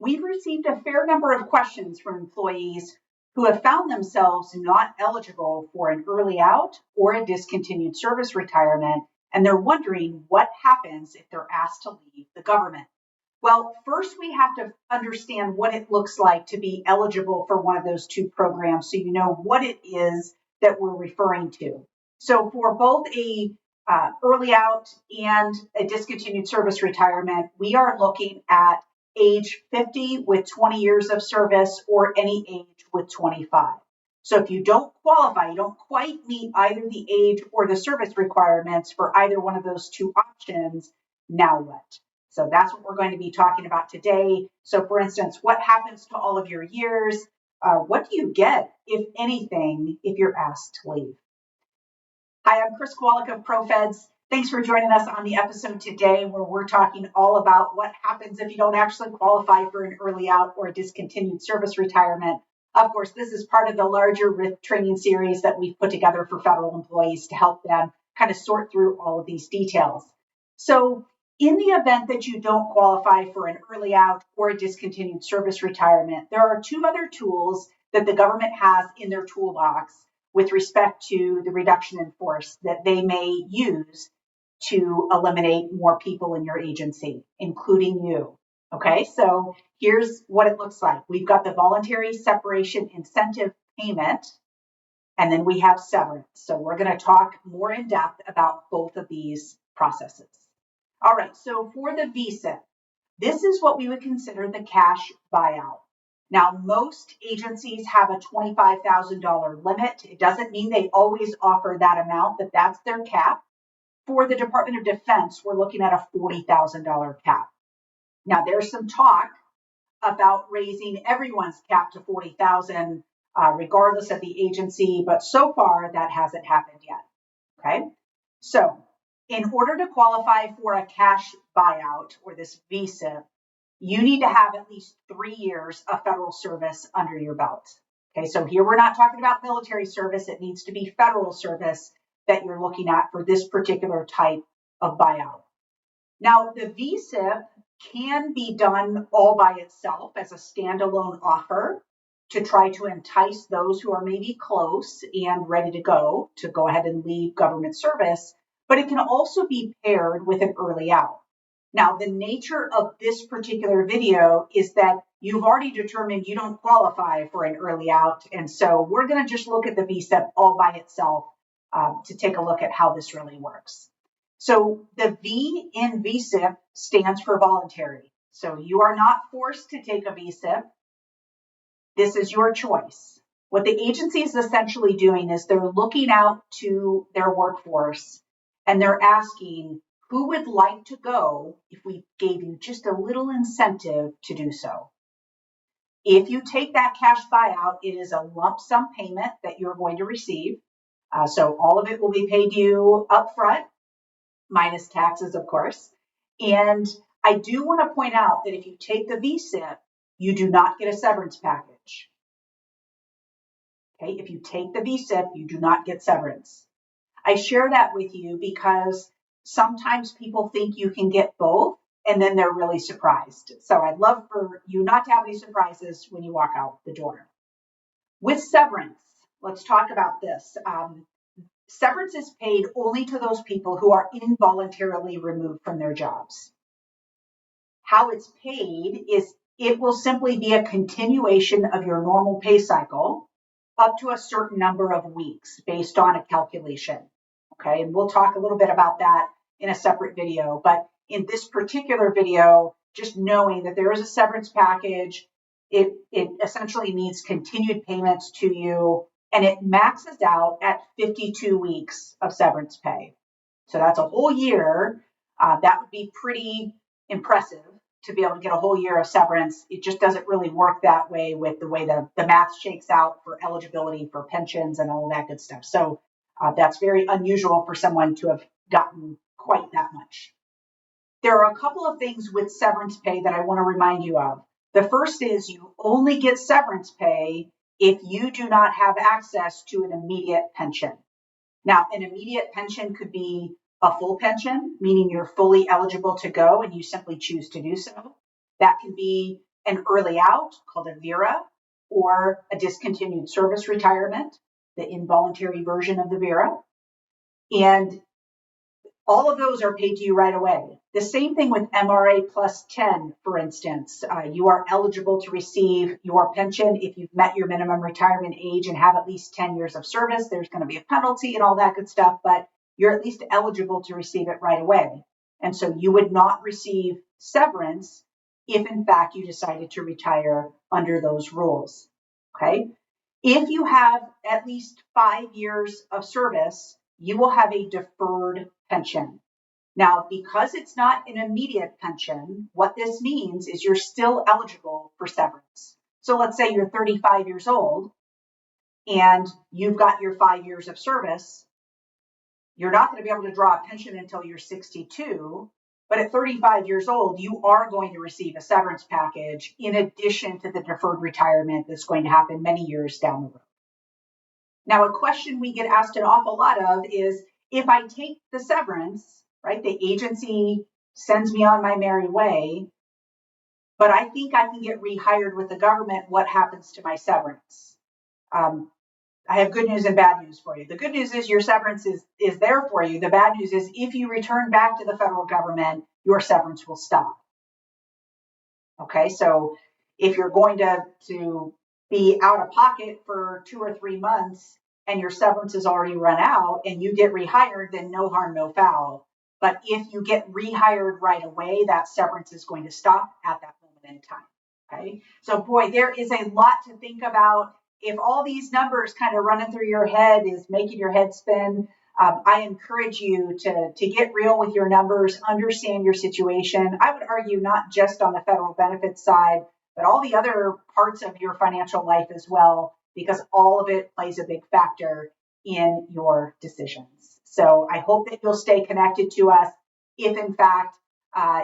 we've received a fair number of questions from employees who have found themselves not eligible for an early out or a discontinued service retirement, and they're wondering what happens if they're asked to leave the government. Well, first we have to understand what it looks like to be eligible for one of those two programs so you know what it is that we're referring to. So for both a early out and a discontinued service retirement, we are looking at age 50 with 20 years of service or any age with 25. So if you don't qualify, you don't quite meet either the age or the service requirements for either one of those two options, now what? So that's what we're going to be talking about today. So for instance, what happens to all of your years? What do you get, if anything, if you're asked to leave? Hi, I'm Chris Kowalik of ProFeds. Thanks for joining us on the episode today where we're talking all about what happens if you don't actually qualify for an early out or a discontinued service retirement. Of course, this is part of the larger RIF training series that we've put together for federal employees to help them kind of sort through all of these details. So in the event that you don't qualify for an early out or a discontinued service retirement, there are two other tools that the government has in their toolbox with respect to the reduction in force that they may use to eliminate more people in your agency, including you. Okay, so here's what it looks like. We've got the voluntary separation incentive payment, and then we have severance. So we're going to talk more in depth about both of these processes. All right, so for the VSIP, this is what we would consider the cash buyout. Now, most agencies have a $25,000 limit. It doesn't mean they always offer that amount, but that's their cap. For the Department of Defense, we're looking at a $40,000 cap. Now, there's some talk about raising everyone's cap to $40,000, regardless of the agency, but so far that hasn't happened yet. Okay, so in order to qualify for a cash buyout or this VSIP, you need to have at least 3 years of federal service under your belt. Okay, so here we're not talking about military service. It needs to be federal service that you're looking at for this particular type of buyout. Now, the VSIP can be done all by itself as a standalone offer to try to entice those who are maybe close and ready to go ahead and leave government service, but it can also be paired with an early out. Now, the nature of this particular video is that you've already determined you don't qualify for an early out, and so we're going to just look at the VSIP all by itself to take a look at how this really works. So the V in VSIP stands for voluntary. So you are not forced to take a VSIP. This is your choice. What the agency is essentially doing is they're looking out to their workforce and they're asking, who would like to go if we gave you just a little incentive to do so? If you take that cash buyout, it is a lump sum payment that you're going to receive. So all of it will be paid to you up front, minus taxes, of course. And I do want to point out that if you take the VSIP, you do not get a severance package. Okay, if you take the VSIP, you do not get severance. I share that with you because sometimes people think you can get both and then they're really surprised. So I'd love for you not to have any surprises when you walk out the door. With severance, let's talk about this. Severance is paid only to those people who are involuntarily removed from their jobs. How it's paid is it will simply be a continuation of your normal pay cycle up to a certain number of weeks based on a calculation. Okay, and we'll talk a little bit about that in a separate video. But in this particular video, just knowing that there is a severance package, it essentially means continued payments to you, and it maxes out at 52 weeks of severance pay. So that's a whole year. That would be pretty impressive to be able to get a whole year of severance. It just doesn't really work that way with the way the math shakes out for eligibility for pensions and all of that good stuff. So that's very unusual for someone to have gotten quite that much. There are a couple of things with severance pay that I want to remind you of. The first is you only get severance pay if you do not have access to an immediate pension. Now, an immediate pension could be a full pension, meaning you're fully eligible to go and you simply choose to do so. That can be an early out called a VERA, or a discontinued service retirement, the involuntary version of the VERA. And all of those are paid to you right away. The same thing with MRA plus 10, for instance. You are eligible to receive your pension if you've met your minimum retirement age and have at least 10 years of service. There's going to be a penalty and all that good stuff, but you're at least eligible to receive it right away. And so you would not receive severance if, in fact, you decided to retire under those rules. Okay? If you have at least 5 years of service, you will have a deferred pension. Now, because it's not an immediate pension, what this means is you're still eligible for severance. So let's say you're 35 years old and you've got your 5 years of service. You're not going to be able to draw a pension until you're 62, but at 35 years old, you are going to receive a severance package in addition to the deferred retirement that's going to happen many years down the road. Now, a question we get asked an awful lot of is, if I take the severance, right, the agency sends me on my merry way, but I think I can get rehired with the government, what happens to my severance? I have good news and bad news for you. The good news is your severance is there for you. The bad news is if you return back to the federal government, your severance will stop. Okay, so if you're going to be out of pocket for 2 or 3 months and your severance is already run out and you get rehired, then no harm, no foul. But if you get rehired right away, that severance is going to stop at that moment in time. Okay, so boy, there is a lot to think about. If all these numbers kind of running through your head is making your head spin, I encourage you to get real with your numbers, understand your situation. I would argue not just on the federal benefits side, but all the other parts of your financial life as well, because all of it plays a big factor in your decisions. So I hope that you'll stay connected to us. If in fact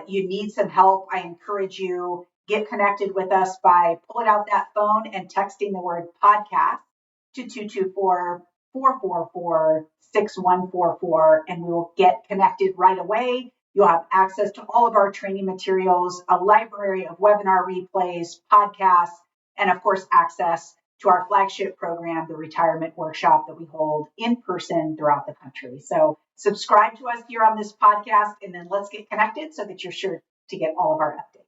you need some help, I encourage you, get connected with us by pulling out that phone and texting the word podcast to 224-444-6144, and we will get connected right away. You'll have access to all of our training materials, a library of webinar replays, podcasts, and of course, access to our flagship program, the Retirement Workshop that we hold in person throughout the country. So subscribe to us here on this podcast, and then let's get connected so that you're sure to get all of our updates.